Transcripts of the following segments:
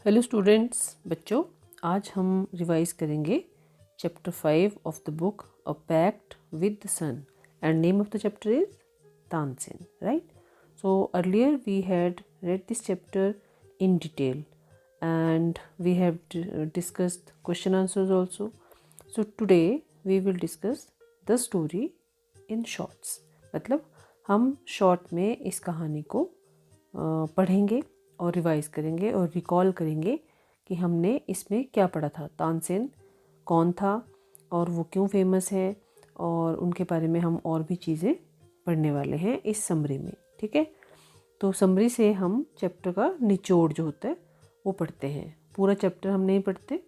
Hello students, बच्चों, आज हम रिवाइज करेंगे chapter 5 of the book a pact with the sun and name of the chapter is Tansen, right? So earlier we had read this chapter in detail and we have discussed question answers also. So today we will discuss the story in shorts. मतलब हम short में इस कहानी को पढ़ेंगे और revise करेंगे और रिकॉल करेंगे कि हमने इसमें क्या पढ़ा था। तानसेन कौन था और वो क्यों फेमस है, और उनके बारे में हम और भी चीज़ें पढ़ने वाले हैं इस समरी में, ठीक है? तो समरी से हम चैप्टर का निचोड़ जो होता है वो पढ़ते हैं। पूरा चैप्टर हम नहीं पढ़ते,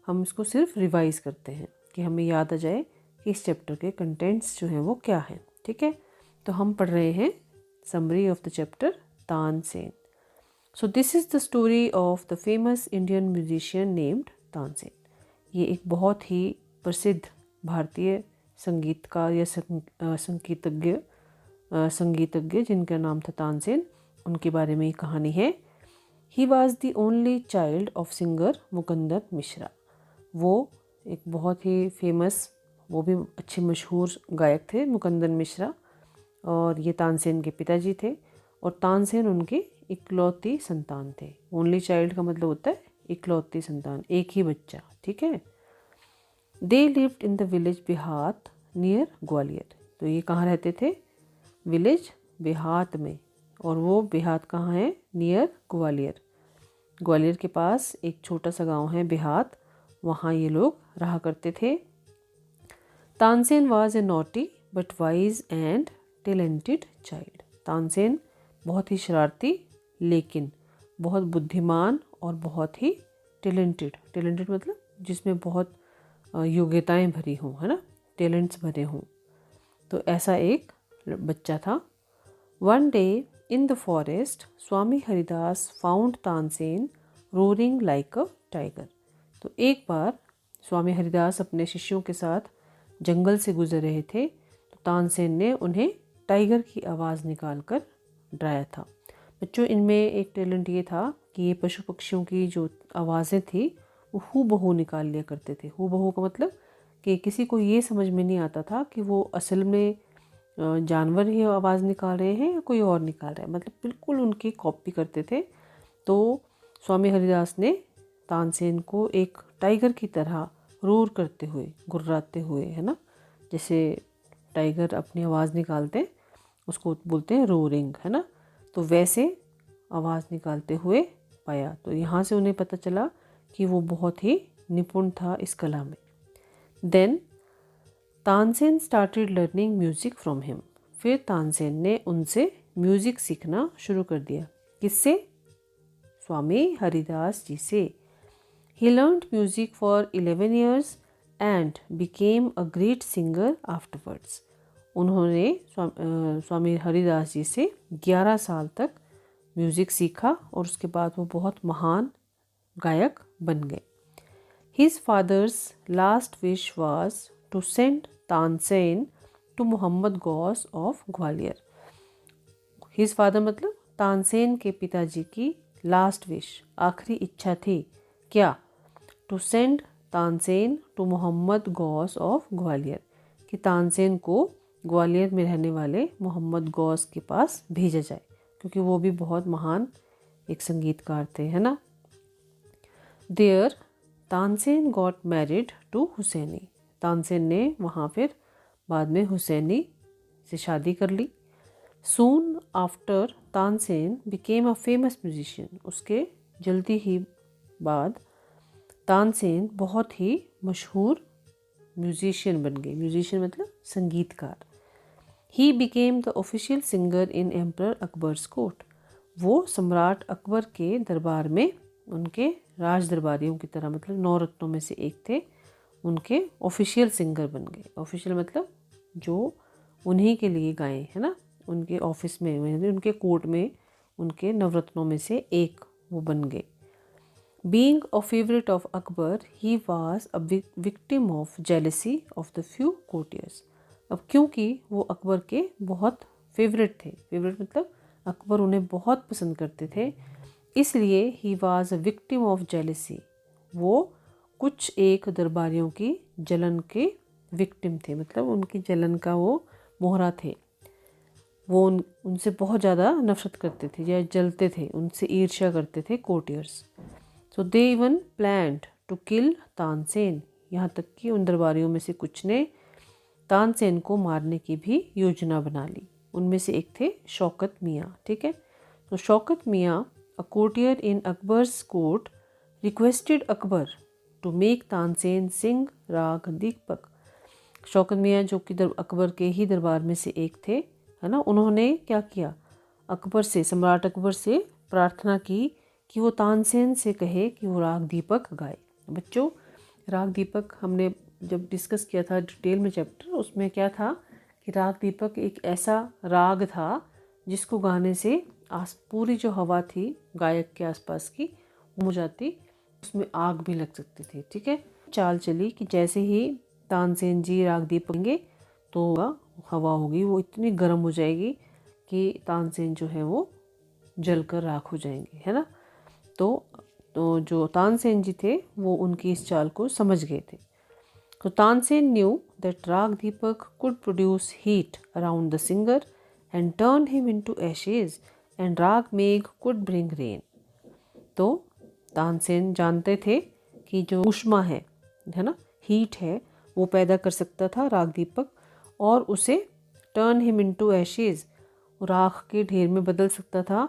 हम इसको सिर्फ रिवाइज करते हैं कि हमें याद आ जाए कि इस चैप्टर के कंटेंट्स जो हैं वो क्या हैं, ठीक है? तो हम पढ़ रहे हैं summary of the chapter Tansen. So this is the story of the famous Indian musician named Tansen. ये एक बहुत ही प्रसिद्ध भारतीय संगीतकार या संगीतज्ञ जिनका नाम था तानसेन, उनके बारे में ये कहानी है. He was the only child of singer मुकंदर Mishra. वो एक बहुत ही फेमस, वो भी अच्छे मशहूर गायक थे मुकंदर मिश्रा, और ये तानसेन के पिताजी थे और तानसेन उनके इकलौती संतान थे. ओनली चाइल्ड का मतलब होता है इकलौती संतान, एक ही बच्चा, ठीक है? They lived in the village Behat near Gwalior. तो ये कहाँ रहते थे? विलेज बिहात में. और वो बिहात कहाँ है? नियर ग्वालियर. ग्वालियर के पास एक छोटा सा गांव है बिहात, वहाँ ये लोग रहा करते थे. Tansen was a naughty but wise and talented child. Tansen बहुत ही शरारती लेकिन बहुत बुद्धिमान और बहुत ही टैलेंटेड मतलब जिसमें बहुत योग्यताएं भरी हों, है ना, टैलेंट्स भरे हों. तो ऐसा एक बच्चा था. One day in the forest Swami Haridas found Tansen roaring like a tiger. तो एक बार स्वामी हरिदास अपने शिष्यों के साथ जंगल से गुजर रहे थे, तो तानसेन ने उन्हें टाइगर की आवाज़ निकाल कर डराया था. बच्चों, इनमें एक टैलेंट ये था कि ये पशु पक्षियों की जो आवाज़ें थी वो हूबहू निकाल लिया करते थे. हूबहू का मतलब कि किसी को ये समझ में नहीं आता था कि वो असल में जानवर ही आवाज़ निकाल रहे हैं या कोई और निकाल रहा है, मतलब बिल्कुल उनकी कॉपी करते थे. तो स्वामी हरिदास ने तानसेन को एक टाइगर की तरह रोर करते हुए, गुर्राते हुए, है ना, जैसे टाइगर अपनी आवाज़ निकालते उसको बोलते हैं रोरिंग, है ना, तो वैसे आवाज़ निकालते हुए पाया. तो यहाँ से उन्हें पता चला कि वो बहुत ही निपुण था इस कला में. Then Tansen started learning music from him. फिर तानसेन ने उनसे म्यूज़िक सीखना शुरू कर दिया. किससे? स्वामी हरिदास जी से. He learned music for 11 years and became a great singer afterwards. उन्होंने स्वामी हरिदास जी से 11 साल तक म्यूज़िक सीखा और उसके बाद वो बहुत महान गायक बन गए. His father's last wish was to send Tansen to Mohammad Ghaus of Gwalior. His father मतलब तानसेन के पिताजी की लास्ट विश, आखिरी इच्छा थी क्या? To send Tansen to Mohammad Ghaus of Gwalior, कि तानसेन को ग्वालियर में रहने वाले मोहम्मद गौस के पास भेजा जाए, क्योंकि वो भी बहुत महान एक संगीतकार थे, है ना. There Tansen got married to Husaini. Tansen ने वहाँ फिर बाद में हुसैनी से शादी कर ली. Soon after Tansen became a famous musician. उसके जल्दी ही बाद तानसेन बहुत ही मशहूर म्यूजिशियन बन गए. म्यूजिशियन मतलब संगीतकार. He became the official singer in emperor Akbar's court. वो सम्राट अकबर के दरबार में उनके राज दरबारियों की तरह, मतलब 9 रत्नों में से एक थे, उनके ऑफिशियल सिंगर बन गए. ऑफिशियल मतलब जो उन्हीं के लिए गाएं, है ना, उनके ऑफिस में, उनके कोर्ट में उनके नवरत्नों में से एक वो बन गए. Being a favorite of Akbar, he was a victim of jealousy of the few courtiers. अब क्योंकि वो अकबर के बहुत फेवरेट थे, फेवरेट मतलब अकबर उन्हें बहुत पसंद करते थे, इसलिए he was a victim of jealousy, वो कुछ एक दरबारियों की जलन के विक्टिम थे, मतलब उनकी जलन का वो मोहरा थे। वो उनसे बहुत ज़्यादा नफरत करते थे या जलते थे, उनसे ईर्ष्या करते थे courtiers. So they even planned to kill Tansen, यहाँ तक कि उन दरबारियों में से कुछ ने तानसेन को मारने की भी योजना बना ली। उनमें से एक थे शौकत मियाँ। ठीक है, तो Shaukat Miyan, a courtier in Akbar's court, requested Akbar to make Tansen sing raga Deepak. Shaukat मियाँ जो कि अकबर के ही दरबार में से एक थे, है ना, उन्होंने क्या किया, अकबर से, सम्राट अकबर से प्रार्थना की कि वो तानसेन से कहे कि वो राग दीपक गाए। बच्चों, राग दीपक हमने जब डिस्कस किया था डिटेल में चैप्टर, उसमें क्या था कि राग दीपक एक ऐसा राग था जिसको गाने से पूरी जो हवा थी गायक के आसपास की वो हो जाती, उसमें आग भी लग सकती थी। ठीक है, चाल चली कि जैसे ही तानसेन जी राग दीपक गाएंगे तो हवा होगी वो इतनी गर्म हो जाएगी कि तानसेन जो है वो जलकर राख हो जाएंगे, है ना। तो जो तानसेन जी थे वो उनकी इस चाल को समझ गए थे। तो Tansen knew that raga Deepak could produce heat around the singer and turn him into ashes and raga Megh could bring rain. तो तानसेन जानते थे कि जो ऊष्मा है ना, हीट है, वो पैदा कर सकता था राग दीपक, और उसे टर्न हिम इनटू एशेज, राख के ढेर में बदल सकता था,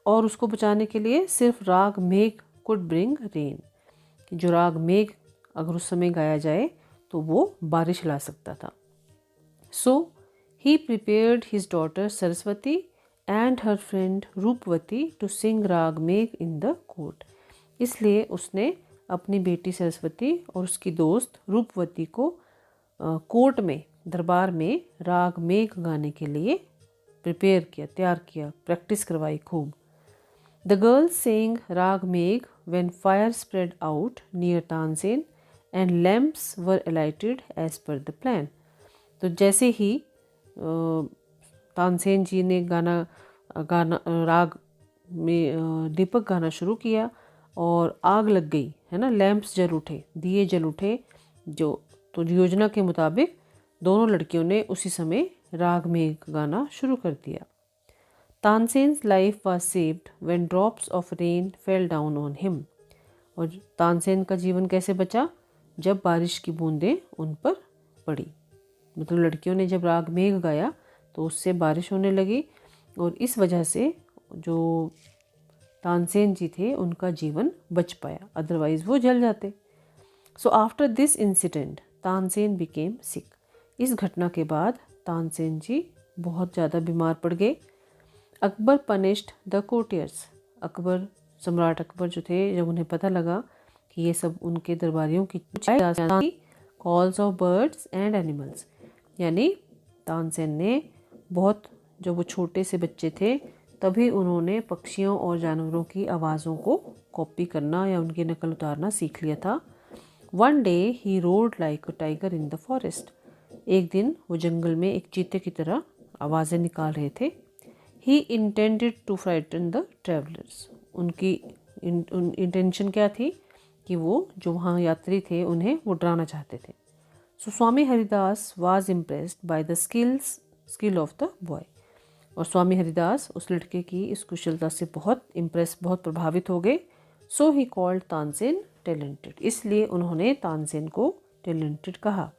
और उसको बचाने के लिए सिर्फ राग मेघ कुड ब्रिंग रेन, कि जो राग मेघ अगर उस समय गाया जाए तो वो बारिश ला सकता था। So he prepared his daughter Saraswati and her friend Rupvati to sing raga Megh in the court. इसलिए उसने अपनी बेटी सरस्वती और उसकी दोस्त रूपवती को कोर्ट में, दरबार में राग मेघ गाने के लिए प्रिपेयर किया, तैयार किया, प्रैक्टिस करवाई खूब। द गर्ल्स sang राग मेघ when fire spread out near Tansen and lamps were lighted as per the plan। तो जैसे ही तानसेन जी ने गाना गाना राग में दीपक गाना शुरू किया और आग लग गई, है ना, लैंप्स जल उठे, दिए जल उठे, तो योजना के मुताबिक दोनों लड़कियों ने उसी समय राग मेघ गाना शुरू कर दिया। Tansen's life was saved when drops of rain fell down on him. और तानसेन का जीवन कैसे बचा, जब बारिश की बूंदें उन पर पड़ी। मतलब लड़कियों ने जब राग मेघ गाया तो उससे बारिश होने लगी, और इस वजह से जो तानसेन जी थे उनका जीवन बच पाया, अदरवाइज वो जल जाते। So after this incident Tansen became sick. इस घटना के बाद तानसेन जी बहुत ज़्यादा बीमार पड़ गए। Akbar punished the courtiers. Akbar, सम्राट अकबर जो थे, जब उन्हें पता लगा कि ये सब उनके दरबारियों की calls of birds and animals, यानी तानसेन ने बहुत, जब वो छोटे से बच्चे थे तभी उन्होंने पक्षियों और जानवरों की आवाज़ों को कॉपी करना या उनकी नकल उतारना सीख लिया था। One day he road like a tiger in the forest. एक दिन वो जंगल में एक चीते की तरह आवाज़ें निकाल रहे थे। He intended to frighten the travellers. उनकी इंटेंशन क्या थी कि वो जो वहाँ यात्री थे उन्हें वो डराना चाहते थे। So Swami Haridas was impressed by the skill of the boy. और स्वामी हरिदास उस लड़के की इस कुशलता से बहुत प्रभावित हो गए। सो ही कॉल्ड तानसेन टैलेंटेड। इसलिए उन्होंने तानसेन को टैलेंटेड कहा।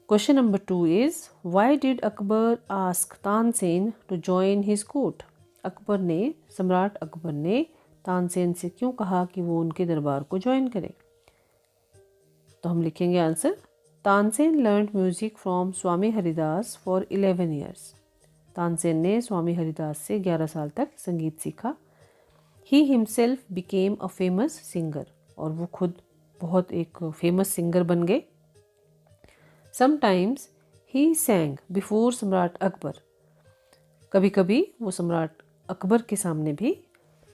Question number 2 is, why did Akbar ask Tansen to join his court? Akbar ने, सम्राट अकबर ने तानसेन से क्यों कहा कि वो उनके दरबार को ज्वाइन करे? तो हम लिखेंगे answer, Tansen learn music from Swami Haridas for 11 years. Tansen ने स्वामी हरिदास से 11 साल तक संगीत सीखा। He himself became a famous singer. और वो खुद बहुत एक फेमस सिंगर बन गए। समटाइम्स ही सैंग बिफोर सम्राट अकबर। कभी कभी वो सम्राट अकबर के सामने भी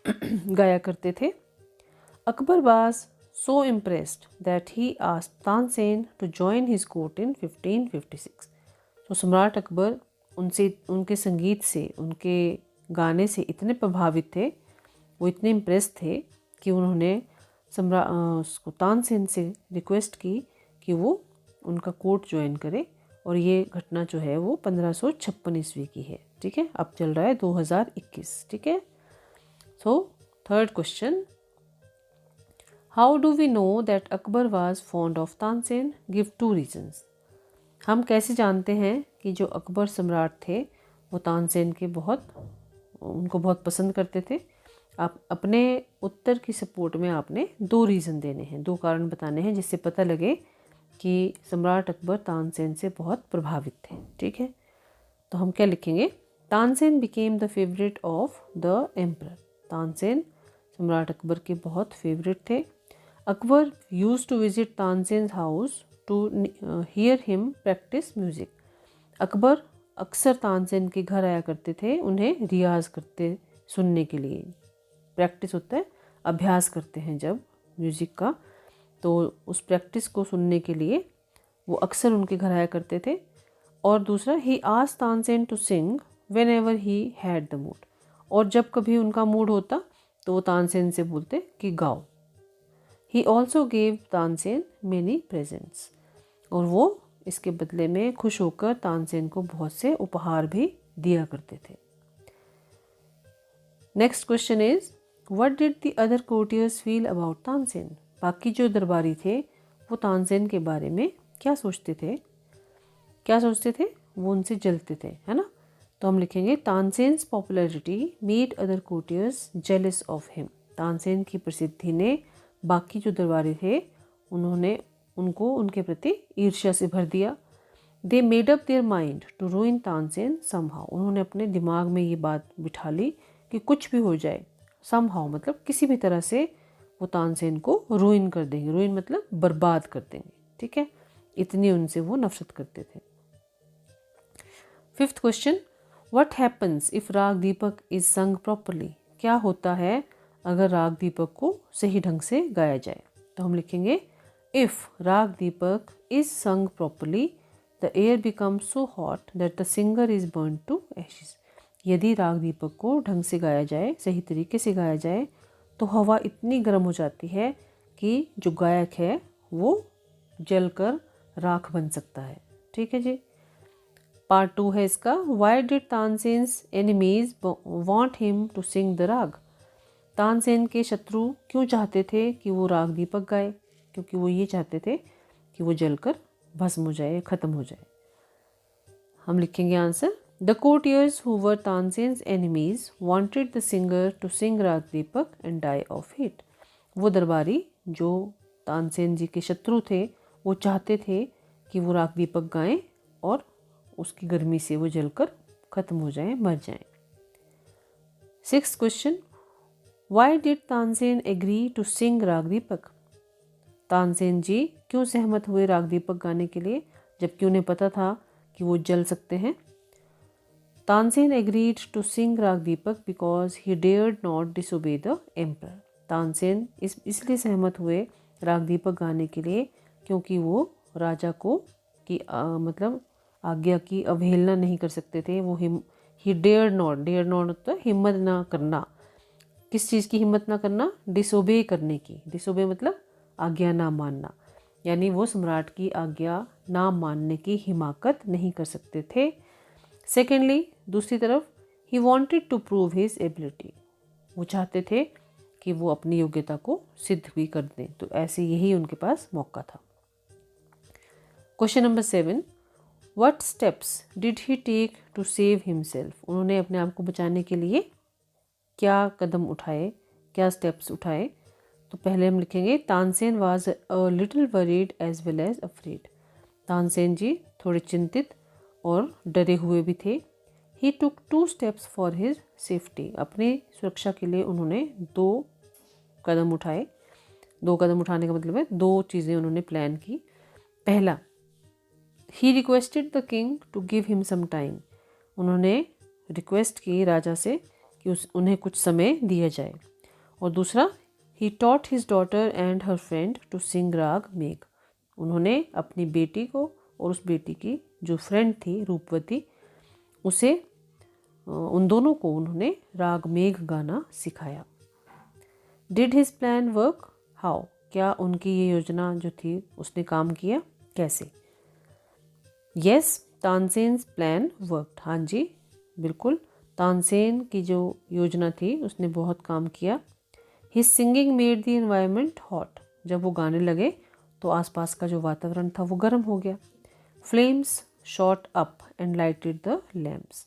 गाया करते थे। Akbar was so impressed that he asked Tansen to join his court in 1556। तो सम्राट अकबर उनसे, उनके संगीत से, उनके गाने से इतने प्रभावित थे, वो इतने इम्प्रेस थे कि उन्होंने उसको तानसेन से रिक्वेस्ट की कि वो उनका कोर्ट ज्वाइन करे। और ये घटना जो है वो 1556 ईस्वी की है। ठीक है, अब चल रहा है 2021। ठीक है, so third question, how do we know that Akbar was fond of Tansen? Give 2 reasons. हम कैसे जानते हैं कि जो अकबर सम्राट थे वो तानसेन के उनको बहुत पसंद करते थे? आप अपने उत्तर की सपोर्ट में आपने 2 रीज़न देने हैं, 2 कारण बताने हैं, जिससे पता लगे कि सम्राट अकबर तानसेन से बहुत प्रभावित थे। ठीक है, तो हम क्या लिखेंगे? Tansen became the favourite of the emperor. Tansen सम्राट अकबर के बहुत फेवरेट थे। Akbar use to visit Tansen house to hear him practice music. Akbar अक्सर तानसेन के घर आया करते थे उन्हें रियाज करते सुनने के लिए। प्रैक्टिस होता है, अभ्यास करते हैं जब म्यूज़िक का, तो उस प्रैक्टिस को सुनने के लिए वो अक्सर उनके घर आया करते थे। और दूसरा, he asked Tansen to sing whenever he had the mood. और जब कभी उनका मूड होता तो वो तानसेन से बोलते कि गाओ। He also gave Tansen many presents. और वो इसके बदले में खुश होकर तानसेन को बहुत से उपहार भी दिया करते थे। Next question is, what did the other courtiers feel about Tansen? बाकी जो दरबारी थे वो तानसेन के बारे में क्या सोचते थे? वो उनसे जलते थे, है ना? तो हम लिखेंगे, Tansen's popularity made other courtiers jealous of him. Tansen की प्रसिद्धि ने बाकी जो दरबारी थे उनको उनके प्रति ईर्ष्या से भर दिया। They made up their mind to ruin Tansen somehow. उन्होंने अपने दिमाग में ये बात बिठा ली कि कुछ भी हो जाए, समहाउ मतलब किसी भी तरह से वो तानसेन को रूइन कर देंगे। रूइन मतलब बर्बाद कर देंगे। ठीक है, इतनी उनसे वो नफरत करते थे। Fifth question, what happens if raag Deepak is sung properly? क्या होता है अगर राग दीपक को सही ढंग से गाया जाए? तो हम लिखेंगे, if raag Deepak is sung properly the air becomes so hot that the singer is burn to ashes. यदि राग दीपक को ढंग से गाया जाए, सही तरीके से गाया जाए, तो हवा इतनी गर्म हो जाती है कि जो गायक है वो जलकर राख बन सकता है। ठीक है जी। पार्ट 2 है इसका, why did Tansen's enemies want him to sing the raga? Tansen के शत्रु क्यों चाहते थे कि वो राग दीपक गाए? क्योंकि वो ये चाहते थे कि वो जलकर भस्म हो जाए, खत्म हो जाए। हम लिखेंगे answer, the courtiers who were Tansen's enemies wanted the singer to sing राग Deepak and die of heat. वो दरबारी जो तानसेन जी के शत्रु थे वो चाहते थे कि वो राग दीपक गाएं और उसकी गर्मी से वो जलकर खत्म हो जाएं, मर जाएं। Sixth question, why did Tansen agree to sing राग दीपक? तानसेन जी क्यों सहमत हुए राग दीपक गाने के लिए, जबकि उन्हें पता था कि वो जल सकते हैं? तानसेन एग्रीड टू सिंग राग Deepak because he dared not disobey the emperor. Tansen इसलिए सहमत हुए राग दीपक गाने के लिए क्योंकि वो राजा को मतलब आज्ञा की अवहेलना नहीं कर सकते थे। वो ही डेयर्ड नॉट होता है हिम्मत ना करना। किस चीज़ की हिम्मत ना करना? डिसोबे करने की। डिसोबे मतलब आज्ञा ना मानना, यानी वो सम्राट की आज्ञा ना मानने की हिमाकत नहीं कर सकते थे। सेकेंडली, दूसरी तरफ, he wanted to prove his ability. वो चाहते थे कि वो अपनी योग्यता को सिद्ध भी कर दें, तो ऐसे यही उनके पास मौका था। Question number 7, what steps did he take to save himself? उन्होंने अपने आप को बचाने के लिए क्या कदम उठाए, क्या स्टेप्स उठाए? तो पहले हम लिखेंगे, Tansen was a little worried as well as afraid. Tansen ji थोड़े चिंतित और डरे हुए भी थे। He took 2 steps for his safety. अपनी सुरक्षा के लिए उन्होंने 2 कदम उठाए। 2 कदम उठाने का मतलब है 2 चीज़ें उन्होंने प्लान की। पहला, he requested the king to give him some time. उन्होंने रिक्वेस्ट की राजा से कि उन्हें कुछ समय दिया जाए। और दूसरा, he taught his daughter and her friend to sing raga Megh. उन्होंने अपनी बेटी को और उस बेटी की जो फ्रेंड थी रूपवती, उसे उन दोनों को उन्होंने राग मेघ गाना सिखाया। Did his plan work? How? क्या उनकी ये योजना जो थी उसने काम किया? कैसे? Yes, Tansen's plan worked. हाँ जी, बिल्कुल, तानसेन की जो योजना थी उसने बहुत काम किया। His singing made the environment hot. जब वो गाने लगे तो आसपास का जो वातावरण था वो गर्म हो गया। Flames shot up and lighted the lamps.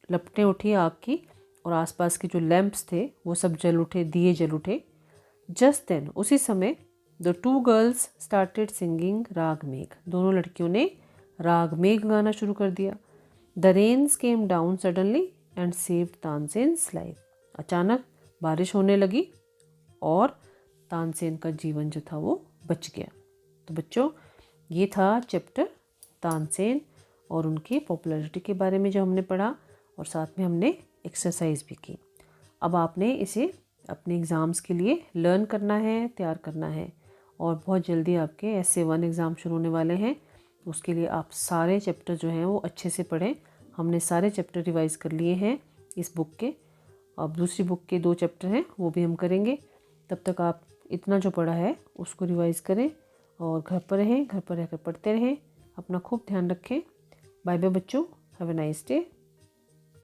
लपटें उठी आग की और आसपास के जो लैंप्स थे वो सब जल उठे, दिए जल उठे। जस्ट देन, उसी समय, the two girls started singing राग मेघ। दोनों लड़कियों ने राग मेघ गाना शुरू कर दिया। The rains came down suddenly and saved Tansen's life. अचानक बारिश होने लगी और तानसेन का जीवन जो था वो बच गया। तो बच्चों, ये था चैप्टर तानसेन और उनकी पॉपुलैरिटी के बारे में जो हमने पढ़ा, और साथ में हमने एक्सरसाइज भी की। अब आपने इसे अपने एग्ज़ाम्स के लिए लर्न करना है, तैयार करना है, और बहुत जल्दी आपके SA1 एग्ज़ाम शुरू होने वाले हैं। उसके लिए आप सारे चैप्टर जो हैं वो अच्छे से पढ़ें। हमने सारे चैप्टर रिवाइज़ कर लिए हैं इस बुक के। अब दूसरी बुक के 2 चैप्टर हैं वो भी हम करेंगे। तब तक आप इतना जो पढ़ा है उसको रिवाइज़ करें और घर पर रहें, घर पर रहकर पढ़ते रहें। अपना खूब ध्यान रखें। बाय बाय बच्चों, हैव अ नाइस डे।